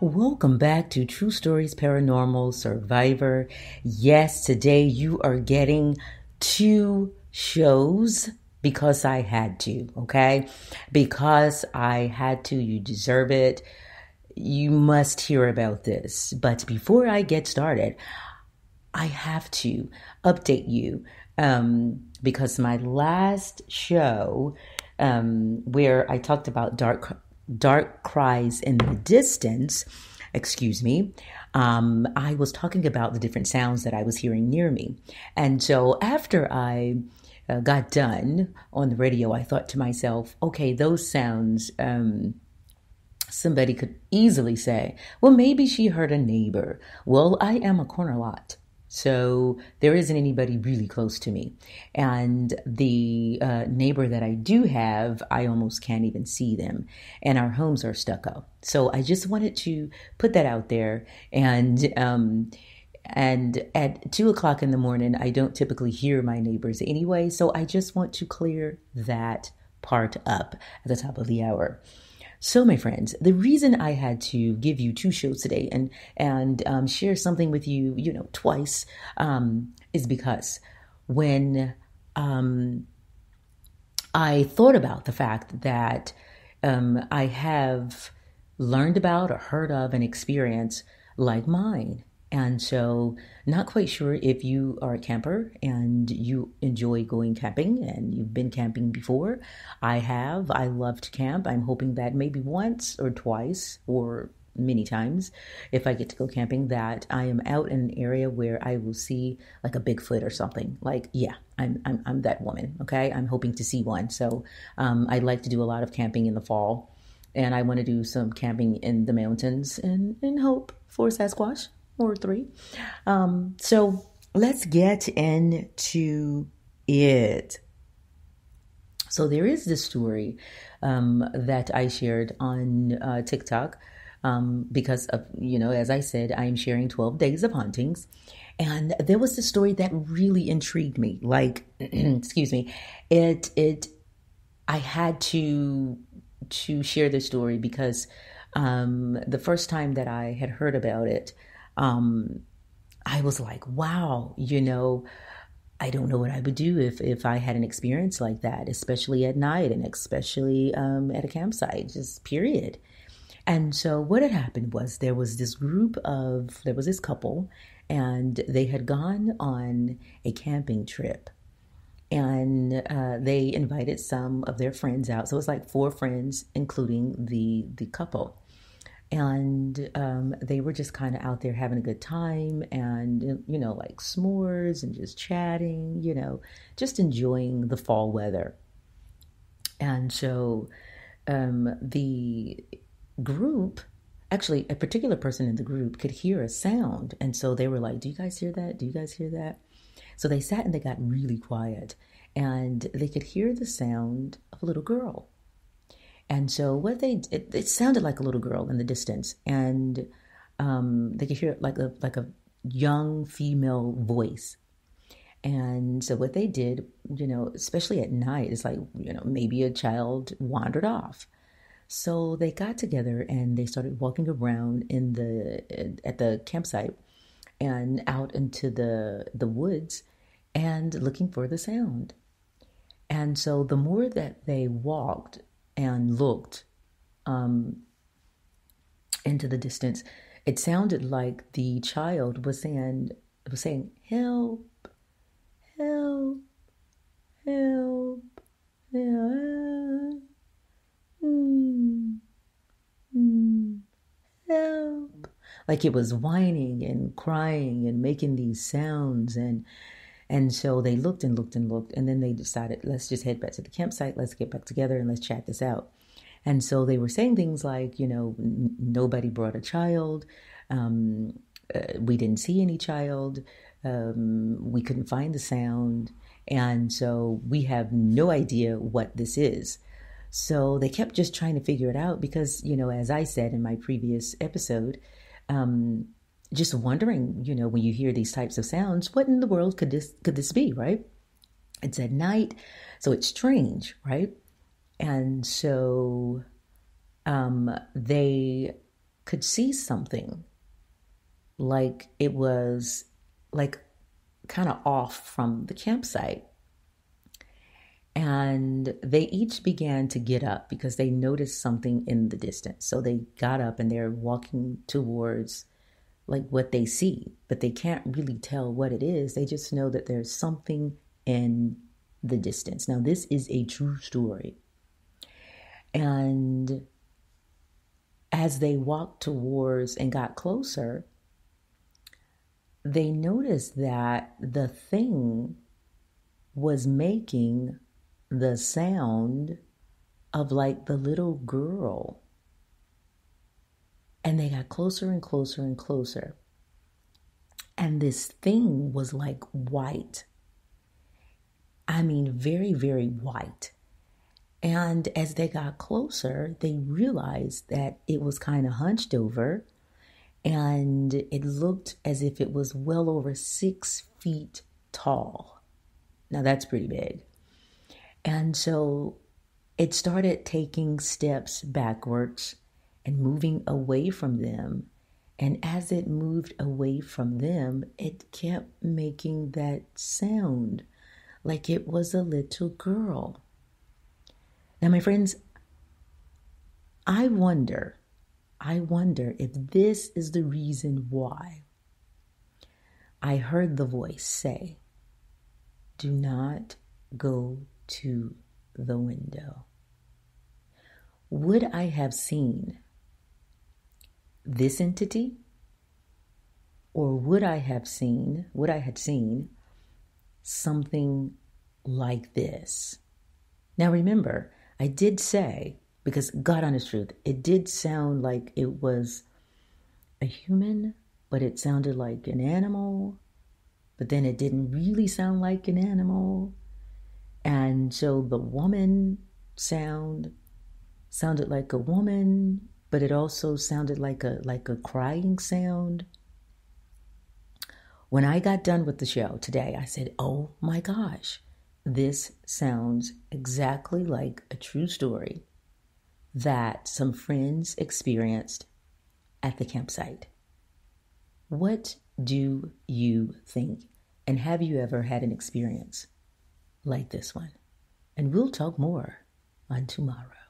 Welcome back to True Stories Paranormal Survivor. Yes, today you are getting two shows because I had to, okay? Because I had to, you deserve it. You must hear about this. But before I get started, I have to update you because my last show, where I talked about dark cries in the distance, excuse me, I was talking about the different sounds that I was hearing near me. And so after I got done on the radio, I thought to myself, okay, those sounds, somebody could easily say, well, maybe she heard a neighbor. Well, I am a corner lot. So there isn't anybody really close to me. And the neighbor that I do have, I almost can't even see them. And our homes are stucco. So I just wanted to put that out there. And at 2 o'clock in the morning, I don't typically hear my neighbors anyway. So I just want to clear that part up at the top of the hour. So, my friends, the reason I had to give you two shows today and share something with you, twice, is because when I thought about the fact that I have learned about or heard of an experience like mine. And so, not quite sure if you are a camper and you enjoy going camping and you've been camping before. I have. I love to camp. I'm hoping that maybe once or twice or many times, if I get to go camping, that I am out in an area where I will see like a Bigfoot or something. Like, yeah, I'm that woman. Okay, I'm hoping to see one. So, I'd like to do a lot of camping in the fall, and I want to do some camping in the mountains and hope for Sasquatch or three. So let's get into it. So there is this story that I shared on TikTok because of, as I said, I'm sharing 12 days of hauntings. And there was this story that really intrigued me. Like, excuse me, I had to share this story because the first time that I had heard about it, I was like, wow, I don't know what I would do if I had an experience like that, especially at night and especially at a campsite, just period. And so what had happened was there was this couple, and they had gone on a camping trip. And they invited some of their friends out. So it was like four friends, including the couple. And they were just kind of out there having a good time and, like s'mores and just chatting, just enjoying the fall weather. And so the group, actually, a particular person in the group could hear a sound. And so they were like, do you guys hear that? Do you guys hear that? So they sat and they got really quiet. And they could hear the sound of a little girl. And so it sounded like a little girl in the distance, and they could hear like a young female voice. And so what they did, especially at night, is like, maybe a child wandered off. So they got together and they started walking around at the campsite and out into the woods and looking for the sound. And so the more that they walked and looked into the distance, it sounded like the child was saying, help, help, help, help, help. Like it was whining and crying and making these sounds. And so they looked and looked and looked, and then they decided, let's just head back to the campsite. Let's get back together and let's chat this out. And so they were saying things like, nobody brought a child. We didn't see any child. We couldn't find the sound. And so we have no idea what this is. So they kept just trying to figure it out because, as I said in my previous episode, just wondering, when you hear these types of sounds, what in the world could this be, right? It's at night, so it's strange, right? And so they could see something like it was like kind of off from the campsite. And they each began to get up because they noticed something in the distance. So they got up and they're walking towards like what they see, but they can't really tell what it is. They just know that there's something in the distance. Now, this is a true story. And as they walked towards and got closer, they noticed that the thing was making the sound of like the little girl. And they got closer and closer and closer. And this thing was like white. I mean, very, very white. And as they got closer, they realized that it was kind of hunched over and it looked as if it was well over 6 feet tall. Now that's pretty big. And so it started taking steps backwards and moving away from them. And as it moved away from them, it kept making that sound like it was a little girl. Now, my friends, I wonder if this is the reason why I heard the voice say, "Do not go to the window." Would I have seen this entity? Or would I had seen something like this? Now remember, I did say, because God honest truth, it did sound like it was a human, but it sounded like an animal, but then it didn't really sound like an animal. And so the woman sounded like a woman, but it also sounded like a crying sound. When I got done with the show today, I said, oh my gosh, this sounds exactly like a true story that some friends experienced at the campsite. What do you think? And have you ever had an experience like this one? And we'll talk more on tomorrow.